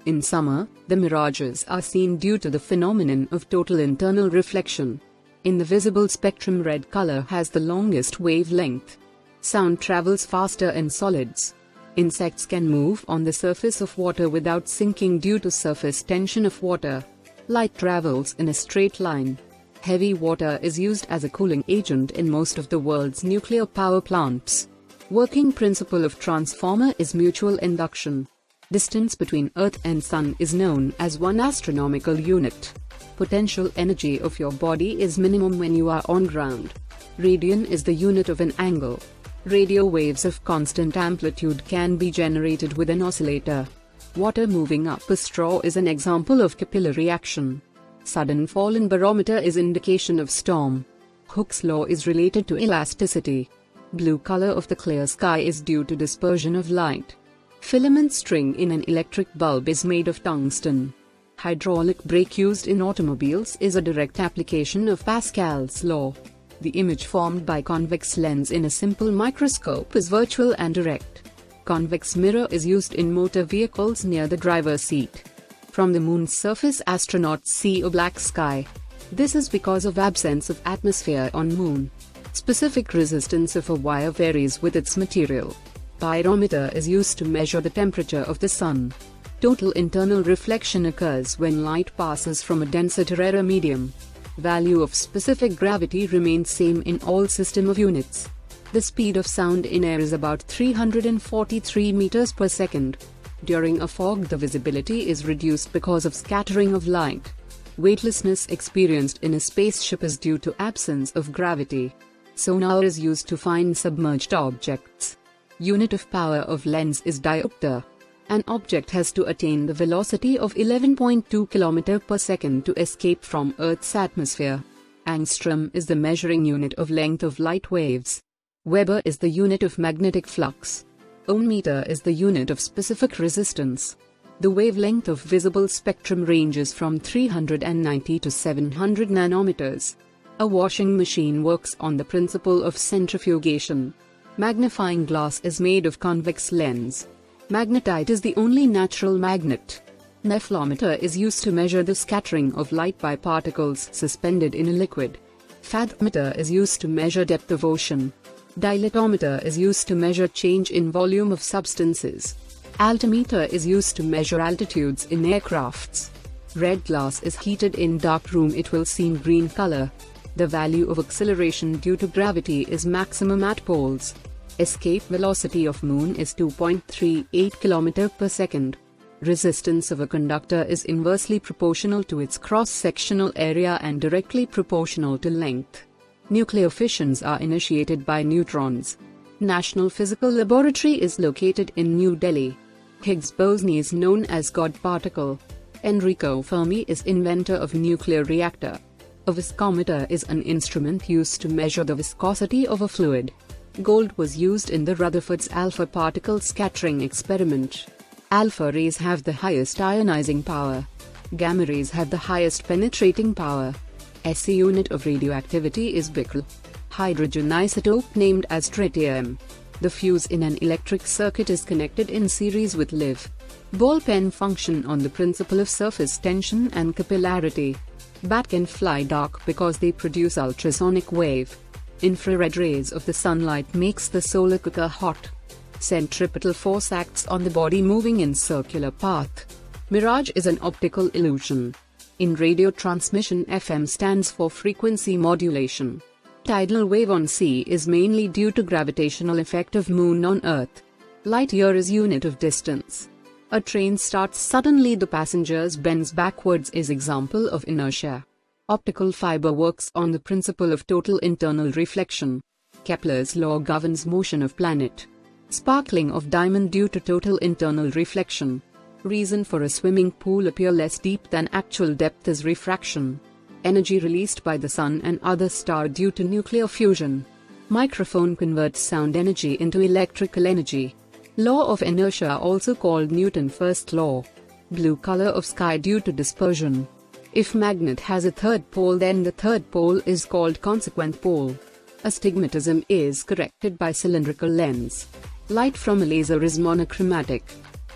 In summer, the mirages are seen due to the phenomenon of total internal reflection. In the visible spectrum, red color has the longest wavelength. Sound travels faster in solids. Insects can move on the surface of water without sinking due to surface tension of water. Light travels in a straight line. Heavy water is used as a cooling agent in most of the world's nuclear power plants. Working principle of transformer is mutual induction. Distance between Earth and Sun is known as 1 astronomical unit. Potential energy of your body is minimum when you are on ground. Radian is the unit of an angle. Radio waves of constant amplitude can be generated with an oscillator. Water moving up a straw is an example of capillary action. Sudden fall in barometer is indication of storm. Hooke's law is related to elasticity. Blue color of the clear sky is due to dispersion of light. Filament string in an electric bulb is made of tungsten. Hydraulic brake used in automobiles is a direct application of Pascal's law. The image formed by convex lens in a simple microscope is virtual and direct. Convex mirror is used in motor vehicles near the driver's seat. From the moon's surface, astronauts see a black sky. This is because of absence of atmosphere on moon. Specific resistance of a wire varies with its material. Pyrometer is used to measure the temperature of the sun. Total internal reflection occurs when light passes from a denser to rarer medium. Value of specific gravity remains same in all system of units. The speed of sound in air is about 343 meters per second. During a fog, the visibility is reduced because of scattering of light. Weightlessness experienced in a spaceship is due to absence of gravity. Sonar is used to find submerged objects. Unit of power of lens is diopter. An object has to attain the velocity of 11.2 km per second to escape from Earth's atmosphere. Angstrom is the measuring unit of length of light waves. Weber is the unit of magnetic flux. Ohmmeter is the unit of specific resistance. The wavelength of visible spectrum ranges from 390 to 700 nanometers. A washing machine works on the principle of centrifugation. Magnifying glass is made of convex lens. Magnetite is the only natural magnet. Nephelometer is used to measure the scattering of light by particles suspended in a liquid. Fathometer is used to measure depth of ocean. Dilatometer is used to measure change in volume of substances. Altimeter is used to measure altitudes in aircrafts. Red glass is heated in dark room, it will seem green color. The value of acceleration due to gravity is maximum at poles. Escape velocity of moon is 2.38 km per second. Resistance of a conductor is inversely proportional to its cross-sectional area and directly proportional to length. Nuclear fissions are initiated by neutrons. National Physical Laboratory is located in New Delhi. Higgs boson is known as God particle. Enrico Fermi is inventor of nuclear reactor. A viscometer is an instrument used to measure the viscosity of a fluid. Gold was used in the Rutherford's alpha particle scattering experiment. Alpha rays have the highest ionizing power. Gamma rays have the highest penetrating power. SI unit of radioactivity is becquerel. Hydrogen isotope named as tritium. The fuse in an electric circuit is connected in series with Liv. Ball pen function on the principle of surface tension and capillarity. Bat can fly dark because they produce ultrasonic wave. Infrared rays of the sunlight makes the solar cooker hot. Centripetal force acts on the body moving in circular path. Mirage is an optical illusion. In radio transmission, FM stands for frequency modulation. Tidal wave on sea is mainly due to gravitational effect of moon on Earth. Light year is unit of distance. A train starts suddenly, the passengers bends backwards is example of inertia. Optical fiber works on the principle of total internal reflection. Kepler's law governs motion of planet. Sparkling of diamond due to total internal reflection. Reason for a swimming pool appear less deep than actual depth is refraction. Energy released by the sun and other star due to nuclear fusion. Microphone converts sound energy into electrical energy. Law of inertia, also called Newton's first law. Blue color of sky due to dispersion. If magnet has a third pole, then the third pole is called consequent pole. Astigmatism is corrected by cylindrical lens. Light from a laser is monochromatic.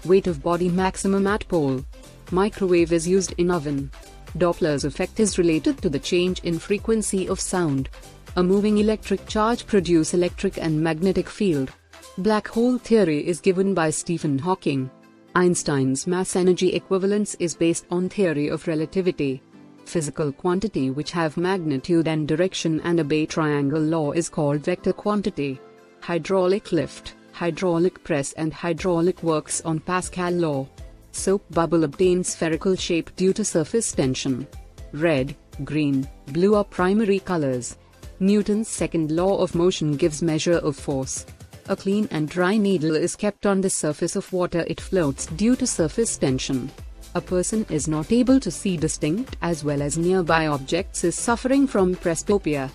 Weight of body maximum at pole. Microwave is used in oven. Doppler's effect is related to the change in frequency of sound. A moving electric charge produces electric and magnetic field. Black hole theory is given by Stephen Hawking. Einstein's mass-energy equivalence is based on theory of relativity. Physical quantity which have magnitude and direction and obey triangle law is called vector quantity. Hydraulic lift, hydraulic press and hydraulic works on Pascal law. Soap bubble obtains spherical shape due to surface tension. Red, green, blue are primary colors. Newton's second law of motion gives measure of force. A clean and dry needle is kept on the surface of water, it floats due to surface tension. A person is not able to see distinct as well as nearby objects is suffering from presbyopia.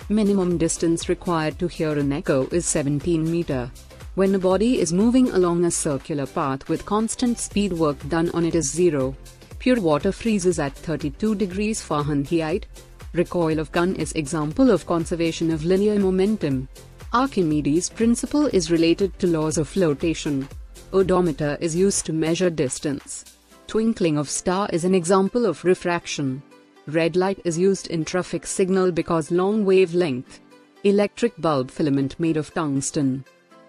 Minimum distance required to hear an echo is 17 meters. When a body is moving along a circular path with constant speed, work done on it is zero. Pure water freezes at 32 degrees Fahrenheit. Recoil of gun is example of conservation of linear momentum. Archimedes' principle is related to laws of flotation. Odometer is used to measure distance. Twinkling of star is an example of refraction. Red light is used in traffic signal because long wavelength. Electric bulb filament made of tungsten.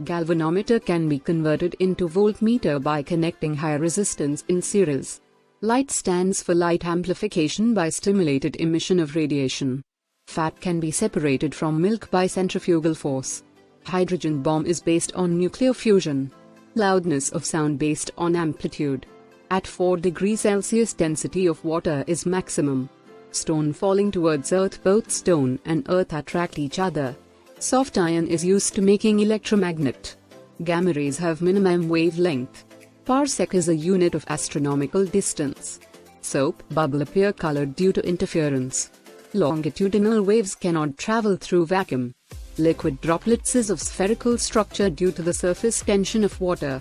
Galvanometer can be converted into voltmeter by connecting high resistance in series. Light stands for light amplification by stimulated emission of radiation. Fat can be separated from milk by centrifugal force. Hydrogen bomb is based on nuclear fusion. Loudness of sound based on amplitude. At 4 degrees Celsius density of water is maximum. Stone falling towards earth, both stone and earth attract each other. Soft iron is used to making electromagnet. Gamma rays have minimum wavelength. Parsec is a unit of astronomical distance. Soap bubble appear colored due to interference. Longitudinal waves cannot travel through vacuum. Liquid droplets is of spherical structure due to the surface tension of water.